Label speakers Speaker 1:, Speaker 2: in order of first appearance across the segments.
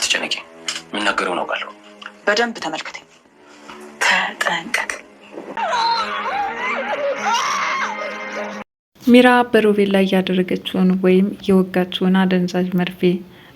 Speaker 1: አትጨነቂ፣ የምናገረውን አውቃለሁ።
Speaker 2: በደንብ ተመልከተኝ፣ ተጠንቀቅ።
Speaker 3: ሚራ በሮቤል ላይ ያደረገችውን ወይም የወጋችውን አደንዛዥ መርፌ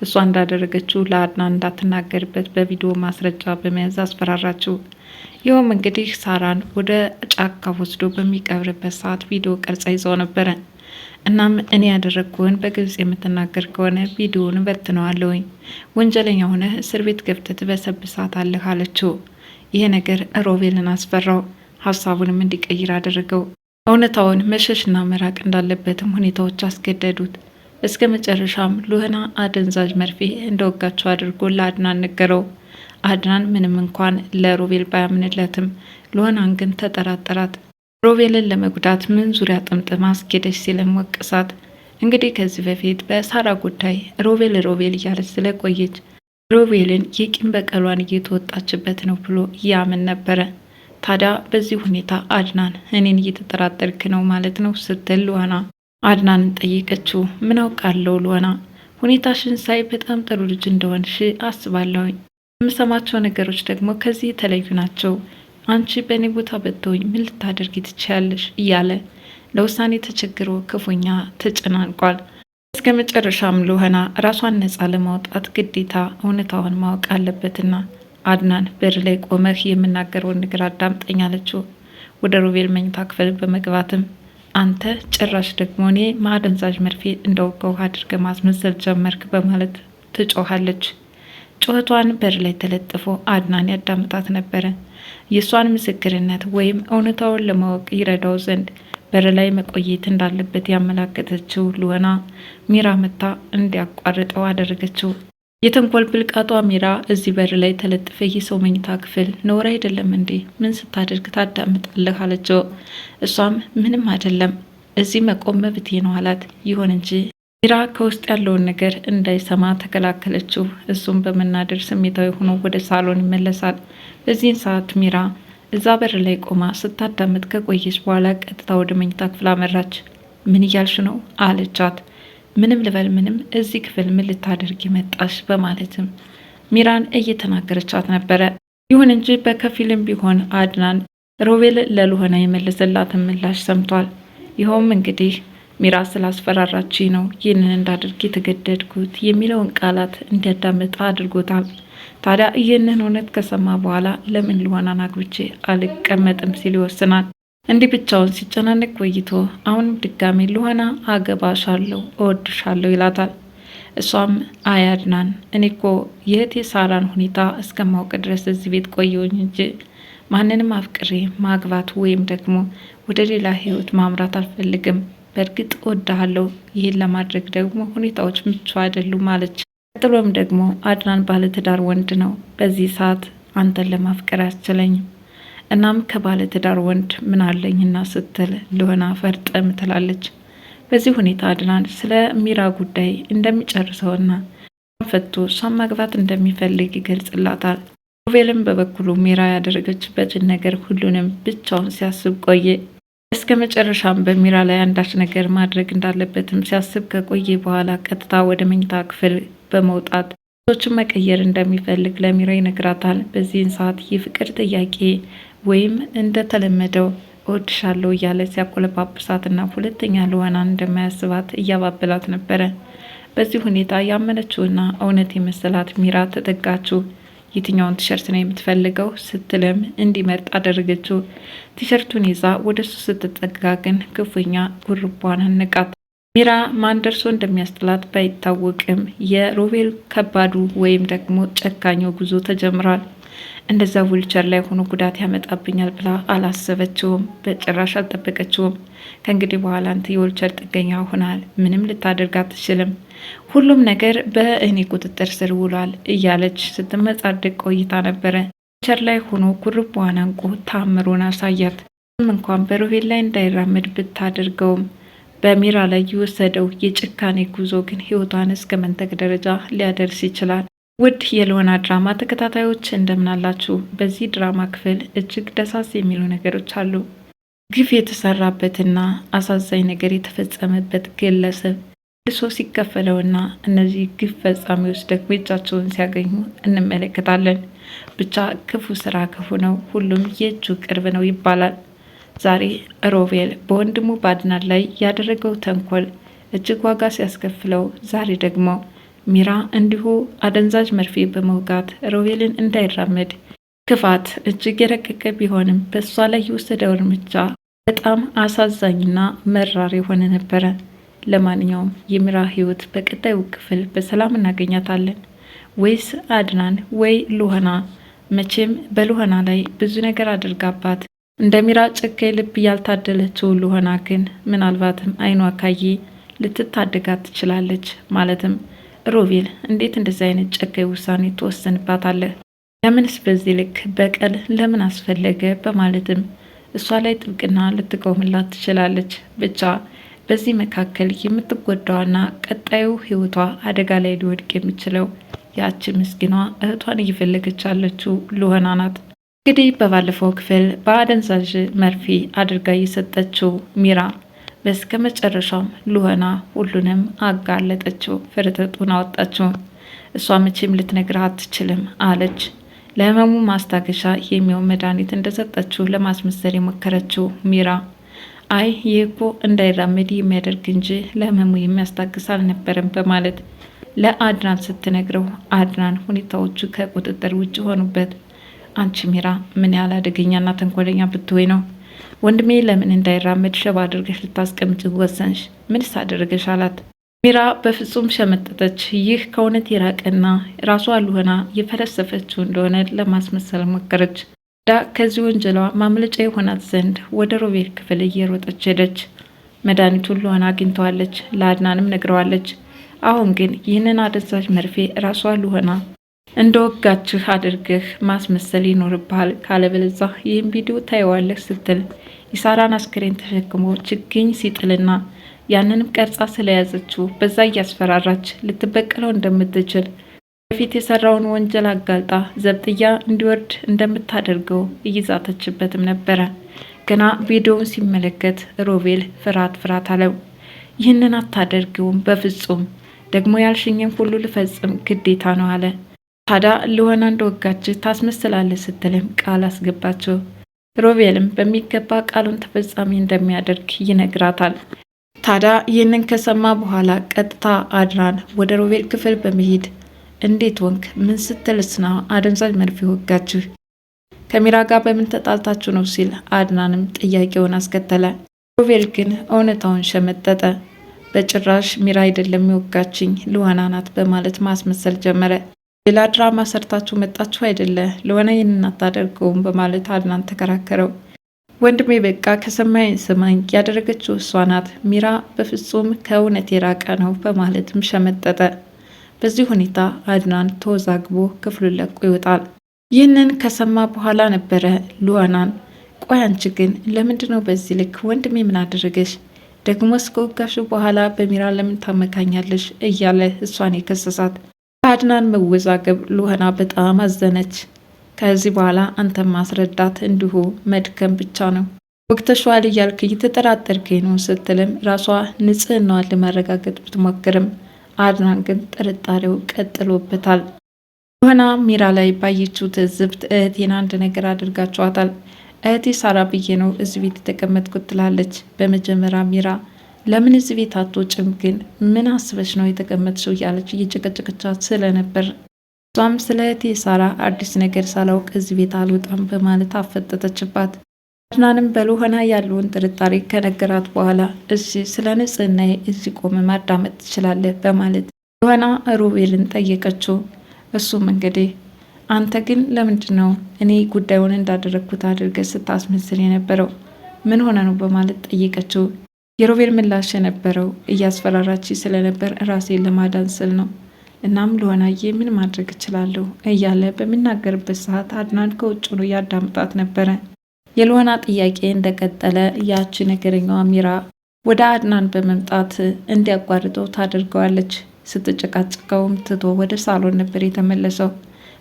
Speaker 3: እሷ እንዳደረገችው ለአድናን እንዳትናገርበት በቪዲዮ ማስረጃ በመያዝ አስፈራራችው። ይኸውም እንግዲህ ሳራን ወደ ጫካ ወስዶ በሚቀብርበት ሰዓት ቪዲዮ ቀርጻ ይዘው ነበረ። እናም እኔ ያደረግኩህን በግልጽ የምትናገር ከሆነ ቪዲዮውን በትነዋለሁኝ፣ ወንጀለኛ ሆነ እስር ቤት ገብተህ ትበሰብሳታለህ አለችው። ይሄ ነገር ሮቤልን አስፈራው፣ ሀሳቡንም እንዲቀይር አደረገው። እውነታውን መሸሽና መራቅ እንዳለበትም ሁኔታዎች አስገደዱት። እስከ መጨረሻም ሉህና አደንዛዥ መርፌ እንደወጋቸው አድርጎ ለአድናን ነገረው። አድናን ምንም እንኳን ለሮቤል ባያምንለትም ሉህናን ግን ተጠራጠራት። ሮቤልን ለመጉዳት ምን ዙሪያ ጥምጥም አስኬደች ሲልም ወቅሳት። እንግዲህ ከዚህ በፊት በሳራ ጉዳይ ሮቤል እያለች ስለቆየች ሮቤልን የቂም በቀሏን እየተወጣችበት ነው ብሎ ያምን ነበረ። ታዲያ በዚህ ሁኔታ አድናን እኔን እየተጠራጠርክ ነው ማለት ነው ስትል ሉህና አድናንን ጠየቀችው። ምን አውቃለሁ ሉህና፣ ሁኔታሽን ሳይ በጣም ጥሩ ልጅ እንደሆንሽ አስባለሁኝ። የምሰማቸው ነገሮች ደግሞ ከዚህ የተለዩ ናቸው። አንቺ በእኔ ቦታ ብትሆኝ ምን ልታደርጊ ትችያለሽ? እያለ ለውሳኔ ተቸግሮ ክፉኛ ተጨናንቋል። እስከ መጨረሻም ሉህና ራሷን ነጻ ለማውጣት ግዴታ እውነታውን ማወቅ አለበትና አድናን በር ላይ ቆመህ የምናገረውን ነገር አዳምጠኝ አለችው። ወደ ሮቤል መኝታ ክፍል በመግባትም አንተ ጭራሽ ደግሞ እኔ ማደንዛዥ መርፌ እንደወጋው አድርገ ማስመሰል ጀመርክ በማለት ትጮኻለች። ጩኸቷን በር ላይ ተለጥፎ አድናን ያዳምጣት ነበረ። የእሷን ምስክርነት ወይም እውነታውን ለማወቅ ይረዳው ዘንድ በር ላይ መቆየት እንዳለበት ያመላከተችው ሉህና ሚራ መታ እንዲያቋርጠው አደረገችው። የተንኮል ብልቃጧ ሚራ እዚህ በር ላይ ተለጥፈ የሰው መኝታ ክፍል ነውር አይደለም እንዴ? ምን ስታደርግ ታዳምጣለህ? አለችው። እሷም ምንም አይደለም እዚህ መቆም መብቴ ነው አላት። ይሁን እንጂ ሚራ ከውስጥ ያለውን ነገር እንዳይሰማ ተከላከለችው። እሱም በመናደር ስሜታዊ ሆኖ ወደ ሳሎን ይመለሳል። በዚህን ሰዓት ሚራ እዛ በር ላይ ቆማ ስታዳምጥ ከቆየች በኋላ ቀጥታ ወደ መኝታ ክፍል አመራች። ምን እያልሽ ነው አለቻት። ምንም ልበል ምንም፣ እዚህ ክፍል ምን ልታደርጊ መጣሽ? በማለትም ሚራን እየተናገረቻት ነበረ። ይሁን እንጂ በከፊልም ቢሆን አድናን ሮቤል ለሉህና የመለሰላትን ምላሽ ሰምቷል። ይኸውም እንግዲህ ሚራ ስላስፈራራች ነው ይህንን እንዳደርግ የተገደድኩት የሚለውን ቃላት እንዲያዳምጥ አድርጎታል። ታዲያ ይህንን እውነት ከሰማ በኋላ ለምን ሉህናን አግብቼ አልቀመጥም ሲል ይወስናል። እንዲህ ብቻውን ሲጨናነቅ ቆይቶ አሁንም ድጋሜ ሉህና አገባሻለሁ፣ እወድሻለሁ ይላታል። እሷም አይ አድናን፣ እኔ እኮ የእህቴ ሳራን ሁኔታ እስከማውቅ ድረስ እዚህ ቤት ቆየሁኝ እንጂ ማንንም አፍቅሬ ማግባት ወይም ደግሞ ወደ ሌላ ህይወት ማምራት አልፈልግም። በእርግጥ እወድሃለሁ፣ ይህን ለማድረግ ደግሞ ሁኔታዎች ምቹ አይደሉም አለች። ቀጥሎም ደግሞ አድናን ባለትዳር ወንድ ነው፣ በዚህ ሰዓት አንተን ለማፍቀር አያስችለኝም። እናም ከባለ ትዳር ወንድ ምን አለኝና ስትል ሉህና ፈርጠም ትላለች። በዚህ ሁኔታ አድናን ስለ ሚራ ጉዳይ እንደሚጨርሰውና ፈቶ እሷን ማግባት እንደሚፈልግ ይገልጽላታል። ሮቤልም በበኩሉ ሚራ ያደረገችበትን ነገር ሁሉንም ብቻውን ሲያስብ ቆየ። እስከ መጨረሻም በሚራ ላይ አንዳች ነገር ማድረግ እንዳለበትም ሲያስብ ከቆየ በኋላ ቀጥታ ወደ መኝታ ክፍል በመውጣት ሶችን መቀየር እንደሚፈልግ ለሚራ ይነግራታል። በዚህን ሰዓት የፍቅር ጥያቄ ወይም እንደተለመደው እወድሻለሁ እያለ ሲያቆለጳጵሳትና ሁለተኛ ሉህናን እንደማያስባት እያባበላት ነበረ። በዚህ ሁኔታ ያመነችውና እውነት የመሰላት ሚራ ተጠጋችው። የትኛውን ቲሸርት ነው የምትፈልገው ስትልም እንዲመርጥ አደረገችው። ቲሸርቱን ይዛ ወደ እሱ ስትጠጋ ግን ክፉኛ ጉርቧን አነቃት። ሚራ ማን ደርሶ እንደሚያስጥላት ባይታወቅም የሮቤል ከባዱ ወይም ደግሞ ጨካኙ ጉዞ ተጀምሯል። እንደዛ ዊልቸር ላይ ሆኖ ጉዳት ያመጣብኛል ብላ አላሰበችውም፣ በጭራሽ አልጠበቀችውም። ከእንግዲህ በኋላ አንተ የዊልቸር ጥገኛ ሆናል፣ ምንም ልታደርግ አትችልም፣ ሁሉም ነገር በእኔ ቁጥጥር ስር ውሏል እያለች ስትመጻደቅ ቆይታ ነበረ። ዊልቸር ላይ ሆኖ ጉርቧን አንቆ ታምሮን አሳያት። እንኳን በሮቤል ላይ እንዳይራመድ ብታደርገውም በሚራ ላይ የወሰደው የጭካኔ ጉዞ ግን ህይወቷን እስከ መንጠቅ ደረጃ ሊያደርስ ይችላል። ውድ የሉህና ድራማ ተከታታዮች እንደምናላችሁ። በዚህ ድራማ ክፍል እጅግ ደሳስ የሚሉ ነገሮች አሉ። ግፍ የተሰራበትና አሳዛኝ ነገር የተፈጸመበት ግለሰብ እሶ ሲከፈለውና እነዚህ ግፍ ፈጻሚዎች ደግሞ እጃቸውን ሲያገኙ እንመለከታለን። ብቻ ክፉ ስራ ክፉ ነው፣ ሁሉም የእጁ ቅርብ ነው ይባላል። ዛሬ ሮቤል በወንድሙ በአድናን ላይ ያደረገው ተንኮል እጅግ ዋጋ ሲያስከፍለው፣ ዛሬ ደግሞ ሚራ እንዲሁ አደንዛዥ መርፌ በመውጋት ሮቤልን እንዳይራመድ ክፋት እጅግ የረቀቀ ቢሆንም በእሷ ላይ የወሰደው እርምጃ በጣም አሳዛኝና መራር የሆነ ነበረ። ለማንኛውም የሚራ ህይወት በቀጣዩ ክፍል በሰላም እናገኛታለን ወይስ አድናን ወይ ሉሀና? መቼም በሉሀና ላይ ብዙ ነገር አድርጋባት እንደ ሚራ ጨካኝ ልብ ያልታደለችው ሉሀና ግን ምናልባትም አይኗ ካየ ልትታደጋት ትችላለች። ማለትም ሮቤል እንዴት እንደዚህ አይነት ጨካኝ ውሳኔ ትወስንባታለህ? ለምንስ በዚህ ልክ በቀል ለምን አስፈለገ? በማለትም እሷ ላይ ጥብቅና ልትቆምላት ትችላለች። ብቻ በዚህ መካከል የምትጎዳዋና ቀጣዩ ህይወቷ አደጋ ላይ ሊወድቅ የሚችለው ያቺ ምስኪኗ እህቷን እየፈለገች ያለችው ሉሀና ናት። እንግዲህ በባለፈው ክፍል በአደንዛዥ መርፌ አድርጋ የሰጠችው ሚራ በስከ መጨረሻም ሉሀና ሁሉንም አጋለጠችው፣ ፍርጥጡን አወጣችው። እሷ መቼም ልትነግርህ አትችልም አለች። ለህመሙ ማስታገሻ የሚሆን መድኃኒት እንደሰጠችው ለማስመሰል የሞከረችው ሚራ አይ ይህ እኮ እንዳይራመድ የሚያደርግ እንጂ ለህመሙ የሚያስታግስ አልነበረም በማለት ለአድናን ስትነግረው፣ አድናን ሁኔታዎቹ ከቁጥጥር ውጭ ሆኑበት። አንቺ ሚራ ምን ያህል አደገኛና ተንኮለኛ ብትሆይ ነው ወንድሜ ለምን እንዳይራመድ ሸባ አድርገሽ ልታስቀምጭ ወሰንሽ? ምንስ አደረገሽ አላት። ሚራ በፍጹም ሸመጠጠች። ይህ ከእውነት የራቀና ራሷ ሉሀና የፈለሰፈችው እንደሆነ ለማስመሰል ሞከረች። ከዚህ ወንጀሏ ማምለጫ የሆናት ዘንድ ወደ ሮቤል ክፍል እየሮጠች ሄደች። መድኃኒቱን ሉሀና አግኝተዋለች፣ ለአድናንም ነግረዋለች። አሁን ግን ይህንን አደንዛዥ መርፌ ራሷ ሉሀና እንደወጋችህ አድርገህ ማስመሰል ይኖርብሃል፣ ካለበለዛ ይህን ቪዲዮ ታየዋለህ ስትል የሳራን አስክሬን ተሸክሞ ችግኝ ሲጥልና ያንንም ቀርጻ ስለያዘችው በዛ እያስፈራራች ልትበቀለው እንደምትችል በፊት የሰራውን ወንጀል አጋልጣ ዘብጥያ እንዲወርድ እንደምታደርገው እይዛተችበትም ነበረ። ገና ቪዲዮውን ሲመለከት ሮቤል ፍርሃት አለው። ይህንን አታደርገውም፣ በፍጹም ደግሞ ያልሽኝን ሁሉ ልፈጽም ግዴታ ነው አለ። ታዲያ ሉሀና እንደወጋች ታስመስላለች ስትልም ቃል አስገባቸው። ሮቤልም በሚገባ ቃሉን ተፈጻሚ እንደሚያደርግ ይነግራታል። ታዲያ ይህንን ከሰማ በኋላ ቀጥታ አድናን ወደ ሮቤል ክፍል በመሄድ እንዴት ወንክ? ምን ስትልስና አደንዛዥ መርፌ ወጋችሁ? ከሚራ ጋር በምን ተጣልታችሁ ነው ሲል አድናንም ጥያቄውን አስከተለ። ሮቤል ግን እውነታውን ሸመጠጠ። በጭራሽ ሚራ አይደለም የወጋችኝ ሉሀና ናት በማለት ማስመሰል ጀመረ። ሌላ ድራማ ሰርታችሁ መጣችሁ አይደለ? ሉሀና ይህንን አታደርገውም በማለት አድናን ተከራከረው። ወንድሜ በቃ ከሰማኝ ስማኝ፣ ያደረገችው እሷ ናት፣ ሚራ በፍጹም ከእውነት የራቀ ነው በማለትም ሸመጠጠ። በዚህ ሁኔታ አድናን ተወዛግቦ ክፍሉን ለቆ ይወጣል። ይህንን ከሰማ በኋላ ነበረ ሉሀናን ቆይ አንቺ ግን ለምንድነው በዚህ ልክ ወንድሜ ምን አደረገሽ? ደግሞ እስከወጋሹ በኋላ በሚራ ለምን ታመካኛለሽ? እያለ እሷን የከሰሳት። አድናን መወዛገብ ሉሀና በጣም አዘነች። ከዚህ በኋላ አንተ ማስረዳት እንዲሁ መድከም ብቻ ነው፣ ወቅተሽዋል እያልክ እየተጠራጠርከኝ ነው ስትልም ራሷ ንጽህናዋን ለማረጋገጥ ብትሞክርም አድናን ግን ጥርጣሬው ቀጥሎበታል። ሉሀና ሚራ ላይ ባየችው ትዝብት እህቴን አንድ ነገር አድርጋችኋታል፣ እህቴ ሳራ ብዬ ነው እዚህ ቤት የተቀመጥኩት ትላለች። በመጀመሪያ ሚራ ለምን እዚህ ቤት አትወጭም? ግን ምን አስበሽ ነው የተቀመጥሽው? እያለች እየጨቀጨቀቻት ስለነበር እሷም ስለ እህቴ ሳራ አዲስ ነገር ሳላውቅ እዚህ ቤት አልወጣም በማለት አፈጠጠችባት። አድናንም በሉሀና ያለውን ጥርጣሬ ከነገራት በኋላ እሺ ስለ ንጽህናዬ እዚህ ቆመ ማዳመጥ ትችላለህ በማለት ሉሀና ሮቤልን ጠየቀችው። እሱም እንግዲህ አንተ ግን ለምንድን ነው እኔ ጉዳዩን እንዳደረግኩት አድርገህ ስታስመስል የነበረው? ምን ሆነ ነው በማለት ጠየቀችው። የሮቤል ምላሽ የነበረው እያስፈራራች ስለነበር ራሴን ለማዳን ስል ነው፣ እናም ሉሀናዬ ምን ማድረግ እችላለሁ እያለ በሚናገርበት ሰዓት አድናን ከውጭ ሆኖ ያዳምጣት ነበረ። የሉሀና ጥያቄ እንደቀጠለ ያቺ ነገረኛዋ ሚራ ወደ አድናን በመምጣት እንዲያቋርጠው ታደርገዋለች። ስትጨቃጭቀውም ትቶ ወደ ሳሎን ነበር የተመለሰው።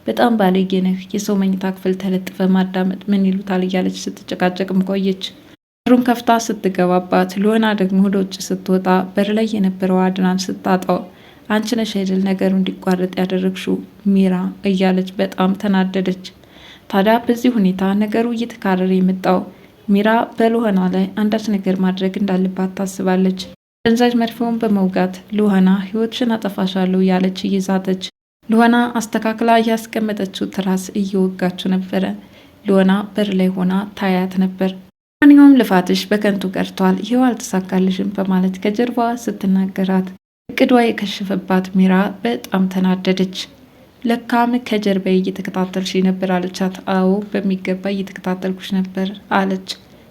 Speaker 3: በጣም ባለጌ ነህ፣ የሰው መኝታ ክፍል ተለጥፈ ማዳመጥ ምን ይሉታል እያለች ስትጨቃጨቅም ቆየች። በሩን ከፍታ ስትገባባት ሉና ደግሞ ወደ ውጭ ስትወጣ በር ላይ የነበረው አድናን ስታጣው አንቺ ነሽ አይደል ነገሩ እንዲቋረጥ ያደረግሽው ሚራ እያለች በጣም ተናደደች። ታዲያ በዚህ ሁኔታ ነገሩ እየተካረረ የመጣው ሚራ በሉና ላይ አንዳች ነገር ማድረግ እንዳለባት ታስባለች። አደንዛዥ መርፌውን በመውጋት ሉና ህይወትሽን አጠፋሻለሁ ያለች እየዛተች ሉና አስተካክላ ያስቀመጠችው ትራስ እየወጋችው ነበረ። ሉና በር ላይ ሆና ታያት ነበር። ማንኛውም ልፋትሽ በከንቱ ቀርቷል፣ ይኸው አልተሳካልሽም በማለት ከጀርባዋ ስትናገራት እቅዷ የከሸፈባት ሚራ በጣም ተናደደች። ለካም ከጀርባዬ እየተከታተልሽ ነበር አለቻት። አዎ በሚገባ እየተከታተልኩሽ ነበር አለች።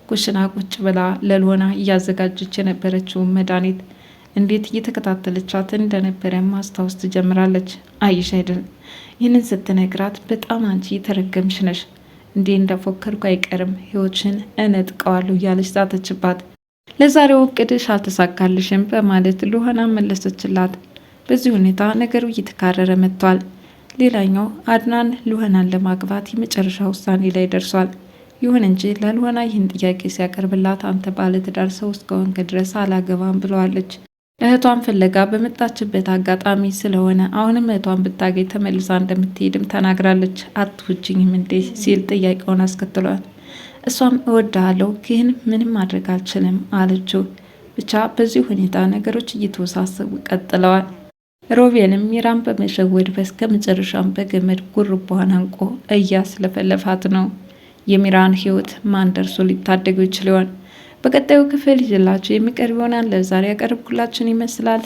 Speaker 3: ኩሽና ቁጭ ብላ ለሉና እያዘጋጀች የነበረችውን መድኃኒት እንዴት እየተከታተለቻት እንደነበረ ማስታወስ ትጀምራለች። አይሽ አይደል ይህንን ስትነግራት በጣም አንቺ የተረገምሽ ነሽ፣ እንዴ እንደፎከርኩ አይቀርም ህይወትሽን እነጥቀዋለሁ እያለች ዛተችባት። ለዛሬው እቅድሽ አልተሳካልሽም በማለት ሉና መለሰችላት። በዚህ ሁኔታ ነገሩ እየተካረረ መጥቷል። ሌላኛው አድናን ሉናን ለማግባት የመጨረሻ ውሳኔ ላይ ደርሷል። ይሁን እንጂ ለሉና ይህን ጥያቄ ሲያቀርብላት አንተ ባለትዳር ሰው እስከሆንክ ድረስ አላገባም ብለዋለች። እህቷን ፍለጋ በመጣችበት አጋጣሚ ስለሆነ አሁንም እህቷን ብታገኝ ተመልሳ እንደምትሄድም ተናግራለች። አትውጂኝም እንዴ ሲል ጥያቄውን አስከትሏል። እሷም እወድሃለሁ ግን ምንም ማድረግ አልችልም አለችው። ብቻ በዚህ ሁኔታ ነገሮች እየተወሳሰቡ ቀጥለዋል። ሮቤልም ሚራን በመሸወድ በስከ መጨረሻም በገመድ ጉርቧን አንቆ እያስለፈለፋት ነው። የሚራን ህይወት ማን ደርሶ ሊታደገው ይችል ይሆን? በቀጣዩ ክፍል ይዤላችሁ የሚቀርብ ይሆናል። ለዛሬ ያቀርብኩላችሁን ይመስላል።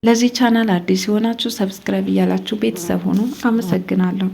Speaker 3: ለዚህ ቻናል አዲስ የሆናችሁ ሰብስክራይብ እያላችሁ ቤተሰብ ሆኑ። አመሰግናለሁ።